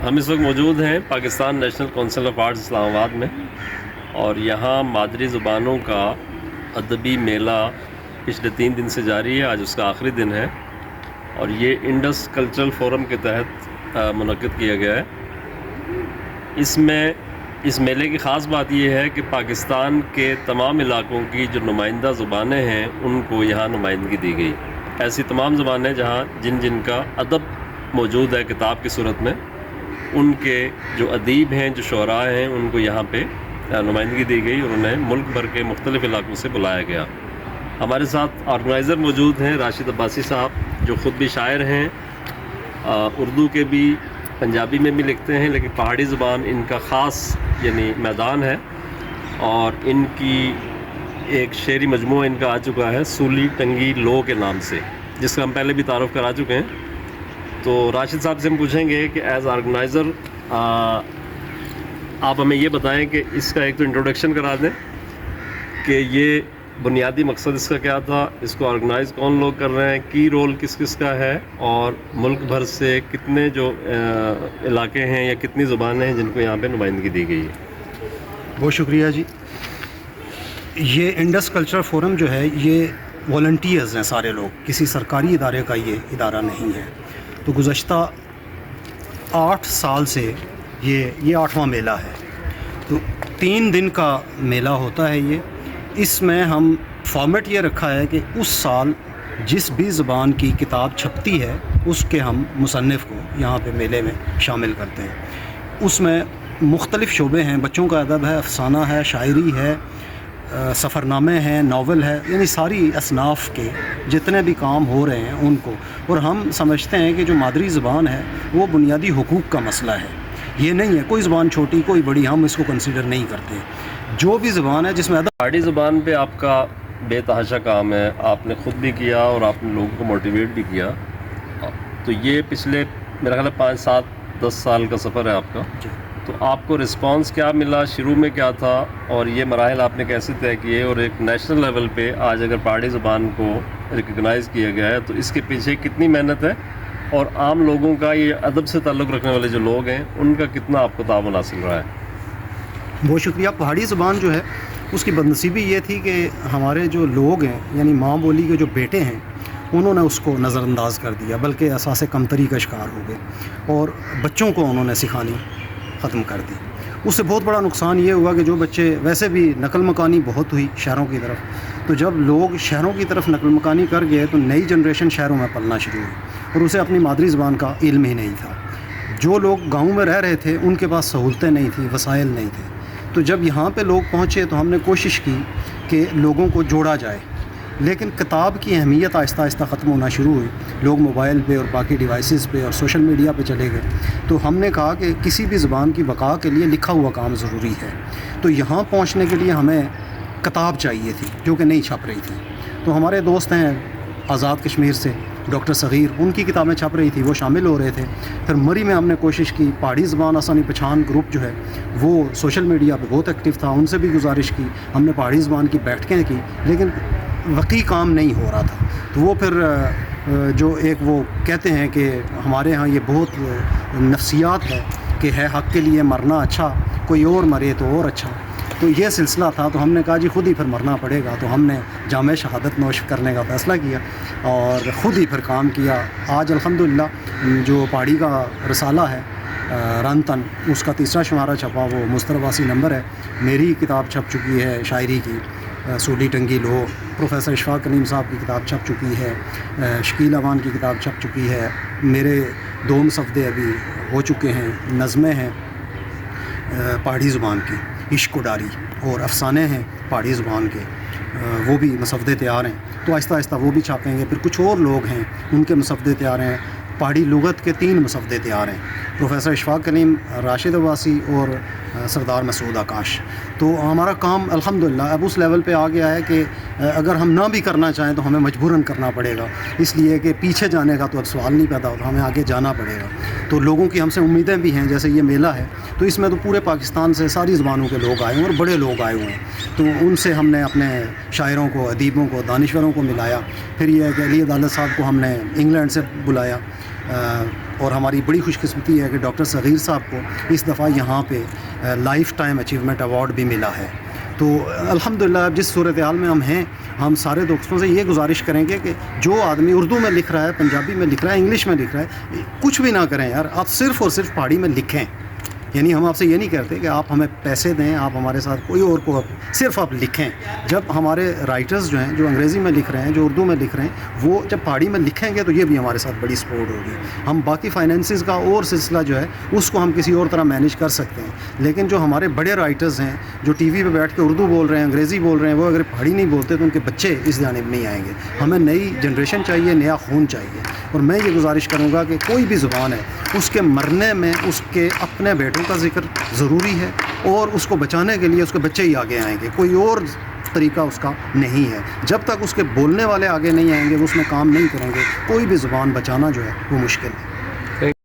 ہم اس وقت موجود ہیں Pakistan National Council of Arts Islamabad میں، اور یہاں مادری زبانوں کا ادبی میلہ پچھلے 3 دن سے جاری ہے۔ آج اس کا آخری دن ہے اور یہ انڈس کلچرل فورم کے تحت منعقد کیا گیا ہے۔ اس میلے کی خاص بات یہ ہے کہ پاکستان کے تمام علاقوں کی جو نمائندہ زبانیں ہیں ان کو یہاں نمائندگی دی گئی۔ ایسی تمام زبانیں جہاں جن کا ادب موجود ہے کتاب کی صورت میں، ان کے جو ادیب ہیں، جو شعراء ہیں، ان کو یہاں پہ نمائندگی دی گئی اور انہیں ملک بھر کے مختلف علاقوں سے بلایا گیا۔ ہمارے ساتھ آرگنائزر موجود ہیں راشد عباسی صاحب، جو خود بھی شاعر ہیں، اردو کے بھی، پنجابی میں بھی لکھتے ہیں، لیکن پہاڑی زبان ان کا خاص میدان ہے، اور ان کی ایک شعری مجموعہ ان کا آ چکا ہے سولی ٹنگی لو کے نام سے، جس کا ہم پہلے بھی تعارف کرا چکے ہیں۔ تو راشد صاحب سے ہم پوچھیں گے کہ ایز آرگنائزر آپ ہمیں یہ بتائیں کہ اس کا ایک تو انٹروڈکشن کرا دیں کہ یہ بنیادی مقصد اس کا کیا تھا، اس کو آرگنائز کون لوگ کر رہے ہیں، کی رول کس کس کا ہے، اور ملک بھر سے کتنے جو علاقے ہیں یا کتنی زبانیں ہیں جن کو یہاں پہ نمائندگی دی گئی ہے۔ بہت شکریہ جی۔ یہ انڈس کلچرل فورم جو ہے یہ والنٹیئرز ہیں سارے لوگ، کسی سرکاری ادارے کا یہ ادارہ نہیں ہے۔ تو گزشتہ 8 سال سے یہ 8واں میلہ ہے۔ تو 3 دن کا میلہ ہوتا ہے یہ۔ اس میں ہم فارمیٹ یہ رکھا ہے کہ اس سال جس بھی زبان کی کتاب چھپتی ہے اس کے ہم مصنف کو یہاں پہ میلے میں شامل کرتے ہیں۔ اس میں مختلف شعبے ہیں، بچوں کا ادب ہے، افسانہ ہے، شاعری ہے، سفر نامے ہیں، ناول ہے، یعنی ساری اصناف کے جتنے بھی کام ہو رہے ہیں ان کو۔ اور ہم سمجھتے ہیں کہ جو مادری زبان ہے وہ بنیادی حقوق کا مسئلہ ہے، یہ نہیں ہے کوئی زبان چھوٹی کوئی بڑی، ہم اس کو کنسیڈر نہیں کرتے۔ جو بھی زبان ہے جس میں پہاڑی زبان پہ آپ کا بے تحاشا کام ہے، آپ نے خود بھی کیا اور آپ نے لوگوں کو موٹیویٹ بھی کیا۔ تو یہ پچھلے میرا خیال ہے 5 7 10 سال کا سفر ہے آپ کا۔ تو آپ کو رسپانس کیا ملا، شروع میں کیا تھا، اور یہ مراحل آپ نے کیسے طے کیے، اور ایک نیشنل لیول پہ آج اگر پہاڑی زبان کو ریکگنائز کیا گیا ہے تو اس کے پیچھے کتنی محنت ہے، اور عام لوگوں کا، یہ ادب سے تعلق رکھنے والے جو لوگ ہیں، ان کا کتنا آپ کو تعاون حاصل رہا ہے؟ بہت شکریہ۔ پہاڑی زبان جو ہے اس کی بدنصیبی یہ تھی کہ ہمارے جو لوگ ہیں، یعنی ماں بولی کے جو بیٹے ہیں، انہوں نے اس کو نظر انداز کر دیا، بلکہ اساس کمتری کا شکار ہو گئے، اور بچوں کو انہوں نے سکھانی ختم کر دی۔ اس سے بہت بڑا نقصان یہ ہوا کہ جو بچے، ویسے بھی نقل مکانی بہت ہوئی شہروں کی طرف، تو جب لوگ شہروں کی طرف نقل مکانی کر گئے تو نئی جنریشن شہروں میں پلنا شروع ہوئی، اور اسے اپنی مادری زبان کا علم ہی نہیں تھا۔ جو لوگ گاؤں میں رہ رہے تھے ان کے پاس سہولتیں نہیں تھیں، وسائل نہیں تھے۔ تو جب یہاں پہ لوگ پہنچے تو ہم نے کوشش کی کہ لوگوں کو جوڑا جائے، لیکن کتاب کی اہمیت آہستہ آہستہ ختم ہونا شروع ہوئی۔ لوگ موبائل پہ اور باقی ڈیوائسز پہ اور سوشل میڈیا پہ چلے گئے۔ تو ہم نے کہا کہ کسی بھی زبان کی بقا کے لیے لکھا ہوا کام ضروری ہے۔ تو یہاں پہنچنے کے لیے ہمیں کتاب چاہیے تھی جو کہ نہیں چھپ رہی تھی۔ تو ہمارے دوست ہیں آزاد کشمیر سے ڈاکٹر صغیر، ان کی کتابیں چھپ رہی تھی، وہ شامل ہو رہے تھے۔ پھر مری میں ہم نے کوشش کی، پہاڑی زبان آسانی پہچان گروپ جو ہے وہ سوشل میڈیا پہ بہت ایکٹیو تھا، ان سے بھی گزارش کی، ہم نے پہاڑی زبان کی بیٹھکیں کی، لیکن واقعی کام نہیں ہو رہا تھا۔ تو وہ پھر جو ایک وہ کہتے ہیں کہ ہمارے ہاں یہ بہت نفسیات ہے کہ ہے حق کے لیے مرنا اچھا، کوئی اور مرے تو اور اچھا، تو یہ سلسلہ تھا۔ تو ہم نے کہا جی خود ہی پھر مرنا پڑے گا، تو ہم نے جامع شہادت نوش کرنے کا فیصلہ کیا اور خود ہی پھر کام کیا۔ آج الحمدللہ جو پہاڑی کا رسالہ ہے رن تن، اس کا 3را شمارہ چھپا، وہ مستر 82 نمبر ہے۔ میری کتاب چھپ چکی ہے شاعری کی، سولی ٹنگی لو، پروفیسر اشفاق کلیم صاحب کی کتاب چھپ چکی ہے، شکیل اوان کی کتاب چھپ چکی ہے، میرے 2 مصفدے ابھی ہو چکے ہیں، نظمیں ہیں پہاڑی زبان کی، عشق و ڈاری، اور افسانے ہیں پہاڑی زبان کے، وہ بھی مصفدے تیار ہیں۔ تو آہستہ آہستہ وہ بھی چھاپیں گے۔ پھر کچھ اور لوگ ہیں ان کے مصفدے تیار ہیں، پہاڑی لغت کے 3 مصفدے تیار ہیں، پروفیسر اشفاق کلیم، راشد عباسی اور سردار مسعود آکاش۔ تو ہمارا کام الحمدللہ اب اس لیول پہ آ گیا ہے کہ اگر ہم نہ بھی کرنا چاہیں تو ہمیں مجبوراً کرنا پڑے گا، اس لیے کہ پیچھے جانے کا تو اب سوال نہیں پیدا ہوتا، ہمیں آگے جانا پڑے گا۔ تو لوگوں کی ہم سے امیدیں بھی ہیں، جیسے یہ میلہ ہے تو اس میں تو پورے پاکستان سے ساری زبانوں کے لوگ آئے ہیں اور بڑے لوگ آئے ہوئے ہیں، تو ان سے ہم نے اپنے شاعروں کو، ادیبوں کو، دانشوروں کو ملایا۔ پھر یہ ہے کہ علی عدالت صاحب کو ہم نے انگلینڈ سے بلایا، اور ہماری بڑی خوش قسمتی ہے کہ ڈاکٹر صغیر صاحب کو اس دفعہ یہاں پہ لائف ٹائم اچیومنٹ ایوارڈ بھی ملا ہے. تو الحمدللہ اب جس صورتحال میں ہم ہیں، ہم سارے دوستوں سے یہ گزارش کریں گے کہ جو آدمی اردو میں لکھ رہا ہے، پنجابی میں لکھ رہا ہے، انگلش میں لکھ رہا ہے، کچھ بھی نہ کریں یار، آپ صرف اور صرف پہاڑی میں لکھیں. یعنی ہم آپ سے یہ نہیں کہتے کہ آپ ہمیں پیسے دیں، آپ ہمارے ساتھ کوئی اور کو، صرف آپ لکھیں. جب ہمارے رائٹرز جو ہیں، جو انگریزی میں لکھ رہے ہیں، جو اردو میں لکھ رہے ہیں، وہ جب پہاڑی میں لکھیں گے تو یہ بھی ہمارے ساتھ بڑی سپورٹ ہوگی. ہم باقی فائنینسز کا اور سلسلہ جو ہے اس کو ہم کسی اور طرح مینیج کر سکتے ہیں، لیکن جو ہمارے بڑے رائٹرز ہیں جو ٹی وی پہ بیٹھ کے اردو بول رہے ہیں، انگریزی بول رہے ہیں، وہ اگر پہاڑی نہیں بولتے تو ان کے بچے اس جانب نہیں آئیں گے. ہمیں نئی جنریشن چاہیے، نیا خون چاہیے. اور میں یہ گزارش کروں گا کہ کوئی بھی زبان ہے، اس کے مرنے میں اس کے اپنے بیٹوں کا ذکر ضروری ہے، اور اس کو بچانے کے لیے اس کے بچے ہی آگے آئیں گے. کوئی اور طریقہ اس کا نہیں ہے. جب تک اس کے بولنے والے آگے نہیں آئیں گے، وہ اس میں کام نہیں کریں گے، کوئی بھی زبان بچانا جو ہے وہ مشکل ہے.